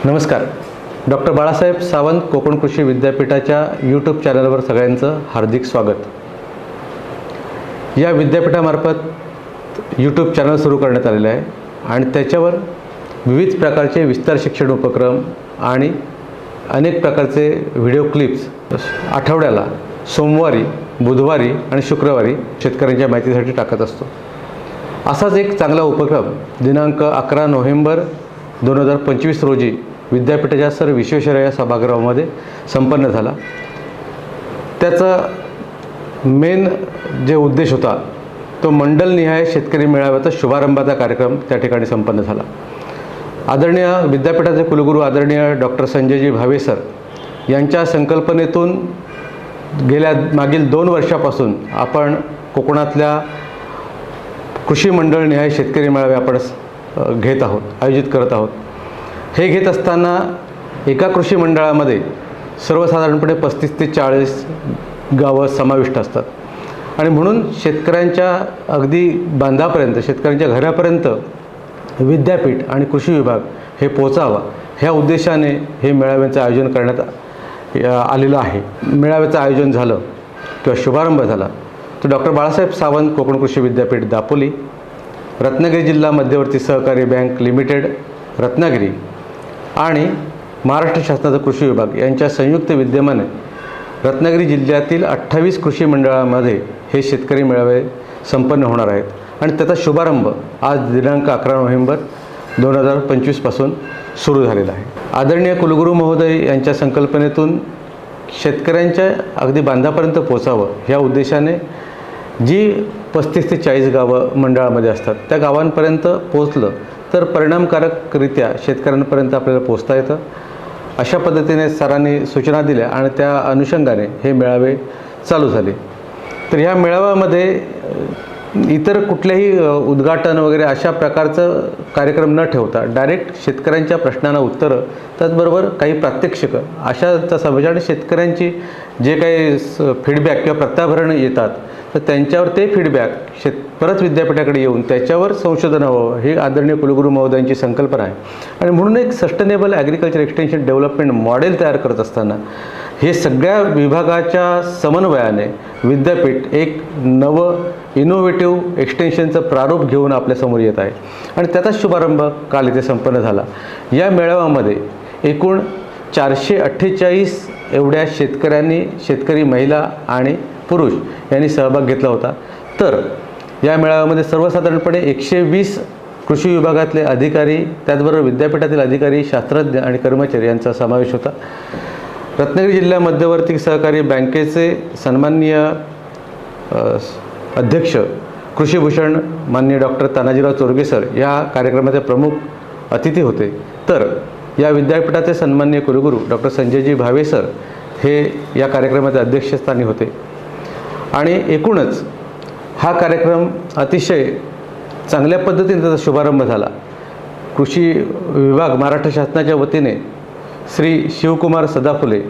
नमस्कार. डॉक्टर बाळासाहेब सावंत कोकण कृषी विद्यापीठाच्या यूट्यूब चॅनलवर सगळ्यांचं हार्दिक स्वागत. या विद्यापीठामार्फत यूट्यूब चॅनल सुरू करण्यात आलेलं आहे आणि त्याच्यावर विविध प्रकारचे विस्तार शिक्षण उपक्रम आणि अनेक प्रकारचे व्हिडिओ क्लिप्स आठवड्याला सोमवारी, बुधवारी आणि शुक्रवारी शेतकऱ्यांच्या माहितीसाठी टाकत असतो. असाच एक चांगला उपक्रम दिनांक 11 नोव्हेंबर 2025 रोजी विद्यापीठाच्या सर विश्वेश्वरय्या सभागृहामध्ये संपन्न झाला. त्याचा मेन जे उद्देश होता तो मंडलनिहाय शेतकरी मेळाव्याचा शुभारंभाचा कार्यक्रम त्या ठिकाणी संपन्न झाला. आदरणीय विद्यापीठाचे कुलगुरू आदरणीय डॉक्टर संजयजी भावे सर यांच्या संकल्पनेतून मागील 2 वर्षापासून आपण कोकणातल्या कृषी मंडळनिहाय शेतकरी मेळावे आपण घेत आहोत, आयोजित करत आहोत. हे घेत असताना एका कृषी मंडळामध्ये सर्वसाधारणपणे 35 ते 40 गावं समाविष्ट असतात आणि म्हणून शेतकऱ्यांच्या अगदी बांधापर्यंत, शेतकऱ्यांच्या घरापर्यंत विद्यापीठ आणि कृषी विभाग हे पोहोचावा ह्या उद्देशाने हे मेळाव्याचं आयोजन करण्यात आलेलं आहे. मेळाव्याचं आयोजन झालं किंवा शुभारंभ झाला तो डॉक्टर बाळासाहेब सावंत कोकण कृषी विद्यापीठ दापोली, रत्नागिरी जिल्हा मध्यवर्ती सहकारी बँक लिमिटेड रत्नागिरी आणि महाराष्ट्र शासनाचा कृषी विभाग यांच्या संयुक्त विद्यमाने रत्नागिरी जिल्ह्यातील 28 कृषी मंडळामध्ये हे शेतकरी मेळावे संपन्न होणार आहेत आणि त्याचा शुभारंभ आज दिनांक 11 नोव्हेंबर 2025 पासून सुरू झालेला आहे. आदरणीय कुलगुरू महोदय यांच्या संकल्पनेतून शेतकऱ्यांच्या अगदी बांधापर्यंत पोचावं ह्या उद्देशाने जी 35 ते 40 गावं मंडळामध्ये असतात त्या गावांपर्यंत पोचलं तर परिणामकारकरित्या शेतकऱ्यांपर्यंत आपल्याला पोचता येतं. अशा पद्धतीने सरांनी सूचना दिल्या आणि त्या अनुषंगाने हे मेळावे चालू झाले. तर ह्या मेळाव्यामध्ये इतर कुठल्याही उद्घाटन वगैरे अशा प्रकारचं कार्यक्रम न ठेवता डायरेक्ट शेतकऱ्यांच्या प्रश्नांना उत्तरं, त्याचबरोबर काही प्रात्यक्षिकं अशाचा समावेश आणि शेतकऱ्यांची जे काही फीडबॅक किंवा प्रत्याभरण येतात तर त्यांच्यावर ते फीडबॅक परत विद्यापीठाकडे येऊन त्याच्यावर संशोधन व्हावं ही आदरणीय कुलगुरू महोदयांची संकल्पना आहे. आणि म्हणून एक sustainable agriculture extension development model तयार करत असताना हे सगळ्या विभागाच्या समन्वयाने विद्यापीठ एक नवं इनोव्हेटिव्ह एक्सटेन्शनचं प्रारूप घेऊन आपल्यासमोर येत आहे आणि त्याचा शुभारंभ काल इथे संपन्न झाला. या मेळाव्यामध्ये एकूण 448 एवढ्या शेतकऱ्यांनी, शेतकरी महिला आणि पुरुष यांनी सहभाग घेतला होता. तर या मेळाव्यामध्ये सर्वसाधारणपणे 120 कृषी विभागातले अधिकारी, त्याचबरोबर विद्यापीठातील अधिकारी, शास्त्रज्ञ आणि कर्मचारी यांचा समावेश होता. रत्नागिरी जिल्हा मध्यवर्ती सहकारी बँकेचे सन्माननीय अध्यक्ष कृषीभूषण माननीय डॉक्टर तानाजीराव चोरगे सर या कार्यक्रमाचे प्रमुख अतिथी होते. तर या विद्यापीठाचे सन्माननीय कुलगुरू डॉक्टर संजयजी भावे सर हे या कार्यक्रमाचे अध्यक्षस्थानी होते आणि एकूणच हा कार्यक्रम अतिशय चांगल्या पद्धतीने त्याचा शुभारंभ झाला. कृषी विभाग महाराष्ट्र शासनाच्या वतीने श्री शिवकुमार सदाफुले,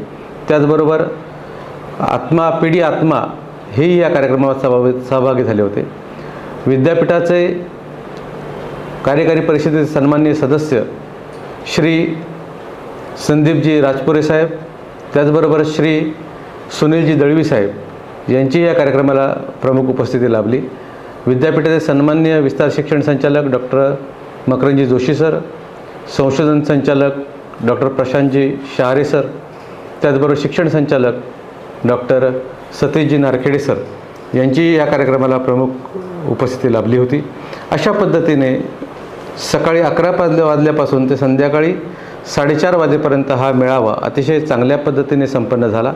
त्याचबरोबर आत्मा पिढी आत्मा हेही या कार्यक्रमात सहभागी झाले होते. विद्यापीठाचे कार्यकारी परिषदेचे सन्माननीय सदस्य श्री संदीपजी राजपुरे साहेब, त्याचबरोबर श्री सुनीलजी दळवी साहेब यांची या कार्यक्रमाला प्रमुख उपस्थिती लाभली. विद्यापीठाचे सन्माननीय विस्तार शिक्षण संचालक डॉक्टर मकरंदजी जोशी सर, संशोधन संचालक डॉक्टर प्रशांतजी शहारे सर, त्याचबरोबर शिक्षण संचालक डॉक्टर सतीशजी नारखेडे सर यांची या कार्यक्रमाला प्रमुख उपस्थिती लाभली होती. अशा पद्धतीने सकाळी 11 वाजल्यापासून ते संध्याकाळी 4:30 वाजेपर्यंत हा मेळावा अतिशय चांगल्या पद्धतीने संपन्न झाला.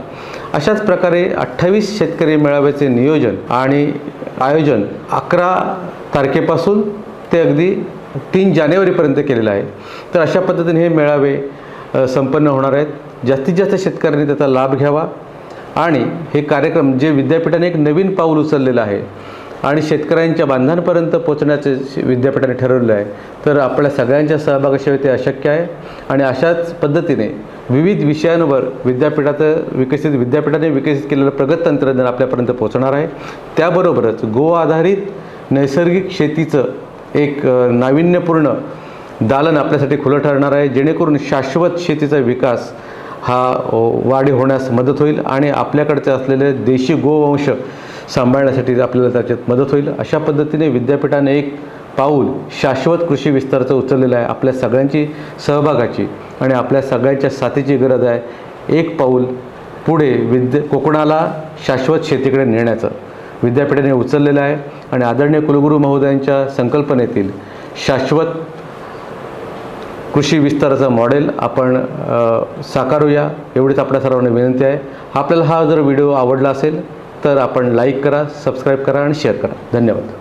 अशाच प्रकारे 28 शेतकरी मेळाव्याचे नियोजन आणि आयोजन 11 तारखेपासून ते अगदी 3 जानेवारीपर्यंत केलेलं आहे. तर अशा पद्धतीने हे मेळावे संपन्न होणार आहेत. जास्तीत जास्त शेतकऱ्यांनी त्याचा लाभ घ्यावा आणि हे कार्यक्रम जे विद्यापीठाने एक नवीन पाऊल उचललेलं आहे आणि शेतकऱ्यांच्या बांधांपर्यंत पोहोचण्याचे विद्यापीठाने ठरवलेलं आहे. तर आपल्या सगळ्यांच्या सहभागाशिवाय ते अशक्य आहे आणि अशाच पद्धतीने विविध विषयांवर विद्यापीठाने विकसित केलेलं प्रगत तंत्रज्ञान आपल्यापर्यंत पोहोचणार आहे. त्याबरोबरच गो आधारित नैसर्गिक शेतीचं एक नाविन्यपूर्ण दालन आपल्यासाठी खुलं ठरणार आहे, जेणेकरून शाश्वत शेतीचा विकास हा वाढी होण्यास मदत होईल आणि आपल्याकडचे असलेले देशी गोवंश सांभाळण्यासाठी आपल्याला त्याच्यात मदत होईल. अशा पद्धतीने विद्यापीठाने एक पाऊल शाश्वत कृषी विस्ताराचं उचललेलं आहे. आपल्या सगळ्यांची सहभागाची आणि आपल्या सगळ्यांच्या साथीची गरज आहे. एक पाऊल पुढे कोकणाला शाश्वत शेतीकडे नेण्याचं विद्यापीठाने उचललेलं आहे आणि आदरणीय कुलगुरू महोदयांच्या संकल्पनेतील शाश्वत कृषी विस्ताराचं मॉडेल आपण साकारूया एवढीच आपल्या सर्वांना विनंती आहे. आपल्याला हा जर व्हिडिओ आवडला असेल तर आपण लाईक करा, सबस्क्राईब करा आणि शेअर करा. धन्यवाद.